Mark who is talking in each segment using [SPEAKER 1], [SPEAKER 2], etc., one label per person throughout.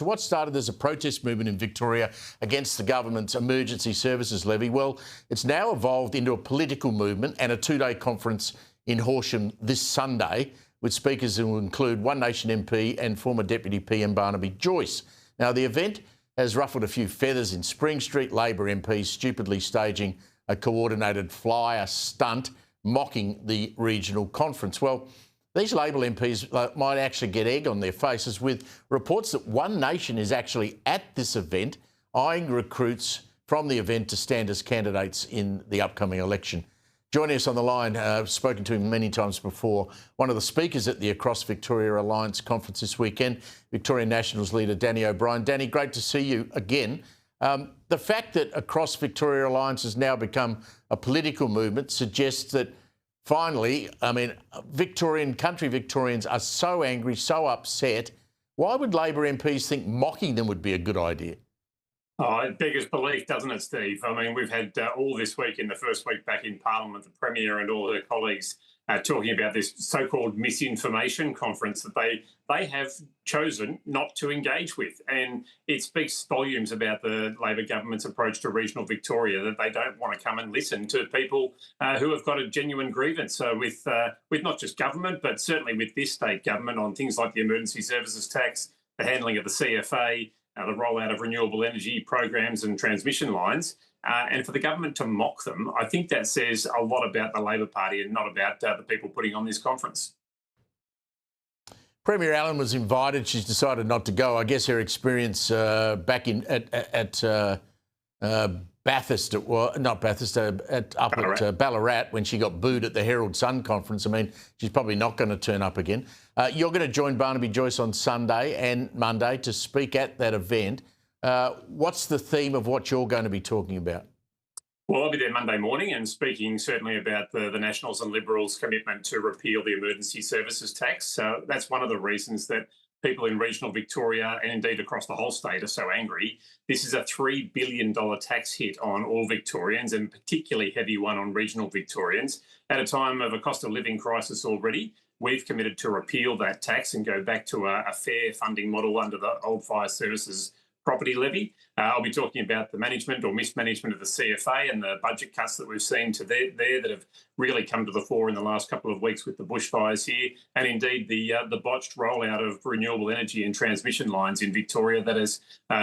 [SPEAKER 1] to what started as a protest movement in Victoria against the government's emergency services levy. Well, it's now evolved into a political movement and a two-day conference in Horsham this Sunday, with speakers who will include One Nation MP and former Deputy PM Barnaby Joyce. Now, the event has ruffled a few feathers in Spring Street, Labour MPs stupidly staging a coordinated flyer stunt mocking the regional conference. Well, these Labour MPs might actually get egg on their faces, with reports that One Nation is actually at this event, eyeing recruits from the event to stand as candidates in the upcoming election. Joining us on the line, I've spoken to him many times before, one of the speakers at the Across Victoria Alliance conference this weekend, Victorian Nationals leader Danny O'Brien. Danny, great to see you again. The fact that Across Victoria Alliance has now become a political movement suggests that finally, I mean, country Victorians are so angry, so upset. Why would Labour MPs think mocking them would be a good idea?
[SPEAKER 2] Oh, it beggars belief, doesn't it, Steve? I mean, we've had all this week, in the first week back in Parliament, the Premier and all her colleagues talking about this so-called misinformation conference that they have chosen not to engage with. And it speaks volumes about the Labor government's approach to regional Victoria, that they don't want to come and listen to people who have got a genuine grievance with not just government, but certainly with this state government on things like the emergency services tax, the handling of the CFA, the rollout of renewable energy programs and transmission lines, and for the government to mock them, I think that says a lot about the Labor Party and not about the people putting on this conference.
[SPEAKER 1] Premier Allen was invited. She's decided not to go. I guess her experience back in at Bathurst, at Ballarat, when she got booed at the Herald Sun conference. I mean, she's probably not going to turn up again. You're going to join Barnaby Joyce on Sunday and Monday to speak at that event. What's the theme of what you're going to be talking about?
[SPEAKER 2] Well, I'll be there Monday morning and speaking certainly about the Nationals and Liberals' commitment to repeal the emergency services tax. So that's one of the reasons that people in regional Victoria and indeed across the whole state are so angry. This is a $3 billion tax hit on all Victorians, and particularly heavy one on regional Victorians. At a time of a cost of living crisis already, we've committed to repeal that tax and go back to a fair funding model under the old fire services property levy. I'll be talking about the management or mismanagement of the CFA and the budget cuts that we've seen there that have really come to the fore in the last couple of weeks with the bushfires here, and indeed the botched rollout of renewable energy and transmission lines in Victoria that has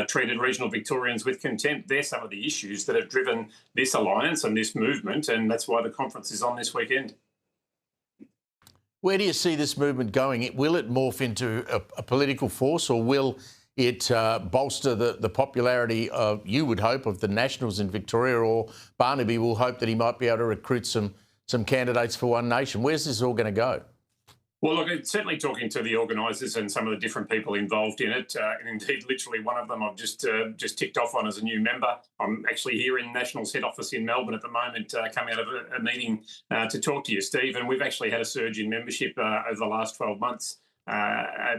[SPEAKER 2] treated regional Victorians with contempt. They're some of the issues that have driven this alliance and this movement, and that's why the conference is on this weekend.
[SPEAKER 1] Where do you see this movement going? Will it morph into a political force, or will it bolster the popularity of, you would hope, of the Nationals in Victoria, or Barnaby will hope that he might be able to recruit some candidates for One Nation? Where's this all going to go?
[SPEAKER 2] Well, look, it's certainly talking to the organisers and some of the different people involved in it. And indeed, literally one of them I've just ticked off on as a new member. I'm actually here in Nationals head office in Melbourne at the moment, coming out of a meeting to talk to you, Steve. And we've actually had a surge in membership over the last 12 months.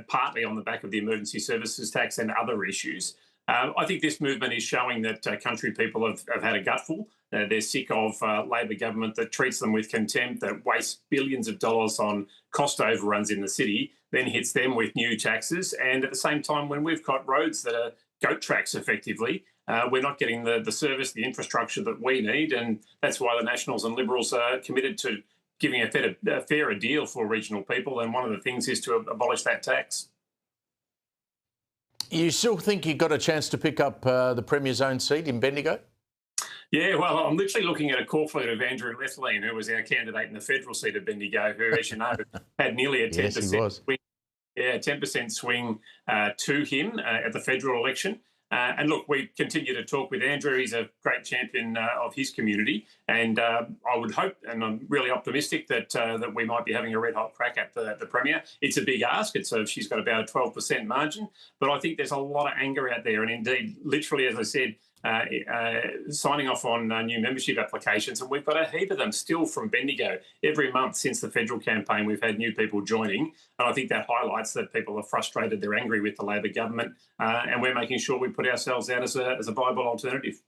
[SPEAKER 2] Partly on the back of the emergency services tax and other issues. I think this movement is showing that country people have had a gutful. They're sick of Labor government that treats them with contempt, that wastes billions of dollars on cost overruns in the city, then hits them with new taxes. And at the same time, when we've got roads that are goat tracks effectively, we're not getting the service, the infrastructure that we need. And that's why the Nationals and Liberals are committed to giving a fairer deal for regional people, and one of the things is to abolish that tax.
[SPEAKER 1] You still think you've got a chance to pick up the Premier's own seat in Bendigo?
[SPEAKER 2] Yeah, well, I'm literally looking at a corkfleet of Andrew Lethlean, who was our candidate in the federal seat of Bendigo, who, as you know, had nearly a 10% swing. Yeah, 10% swing to him at the federal election. And look, we continue to talk with Andrew. He's a great champion of his community, and I would hope, and I'm really optimistic that that we might be having a red hot crack at the Premier. It's a big ask. She's got about a 12% margin, but I think there's a lot of anger out there, and indeed, literally, as I said, signing off on new membership applications, and we've got a heap of them still from Bendigo. Every month since the federal campaign, we've had new people joining, and I think that highlights that people are frustrated, they're angry with the Labor government, and we're making sure we put ourselves out as a viable alternative.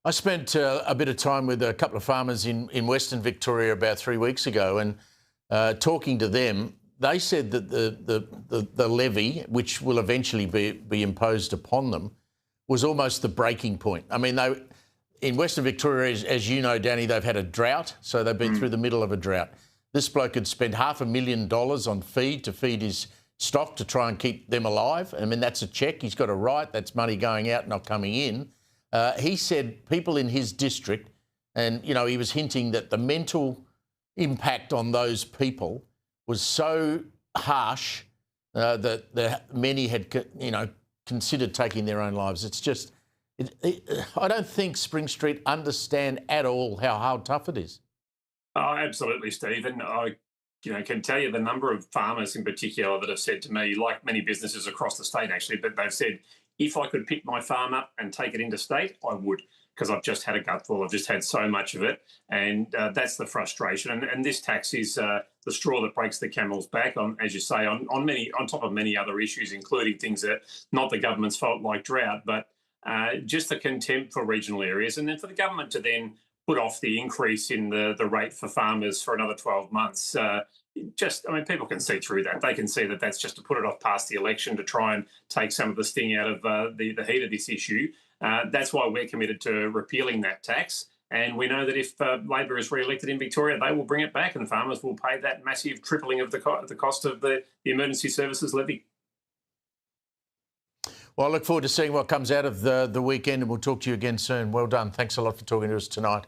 [SPEAKER 1] I spent a bit of time with a couple of farmers in Western Victoria about 3 weeks ago, and talking to them, they said that the levy, which will eventually be imposed upon them, was almost the breaking point. I mean, in Western Victoria, as you know, Danny, they've had a drought, so they've been through the middle of a drought. This bloke had spent $500,000 on feed to feed his stock to try and keep them alive. I mean, that's a check. He's got a right. That's money going out, not coming in. He said people in his district, and, you know, he was hinting that the mental impact on those people was so harsh that many had, you know, considered taking their own lives. It's just, I don't think Spring Street understand at all how tough it is.
[SPEAKER 2] Oh, absolutely, Steve. And I can tell you the number of farmers in particular that have said to me, like many businesses across the state actually, but they've said, if I could pick my farm up and take it interstate, I would, because I've just had a gutful. I've just had so much of it. And that's the frustration. And this tax is the straw that breaks the camel's back, on, as you say, on top of many other issues, including things that not the government's fault, like drought, but just the contempt for regional areas. And then for the government to then put off the increase in the rate for farmers for another 12 months. People can see through that. They can see that that's just to put it off past the election to try and take some of the sting out of the heat of this issue. That's why we're committed to repealing that tax. And we know that if Labor is re-elected in Victoria, they will bring it back and farmers will pay that massive tripling of the cost of the emergency services levy.
[SPEAKER 1] Well, I look forward to seeing what comes out of the weekend, and we'll talk to you again soon. Well done. Thanks a lot for talking to us tonight.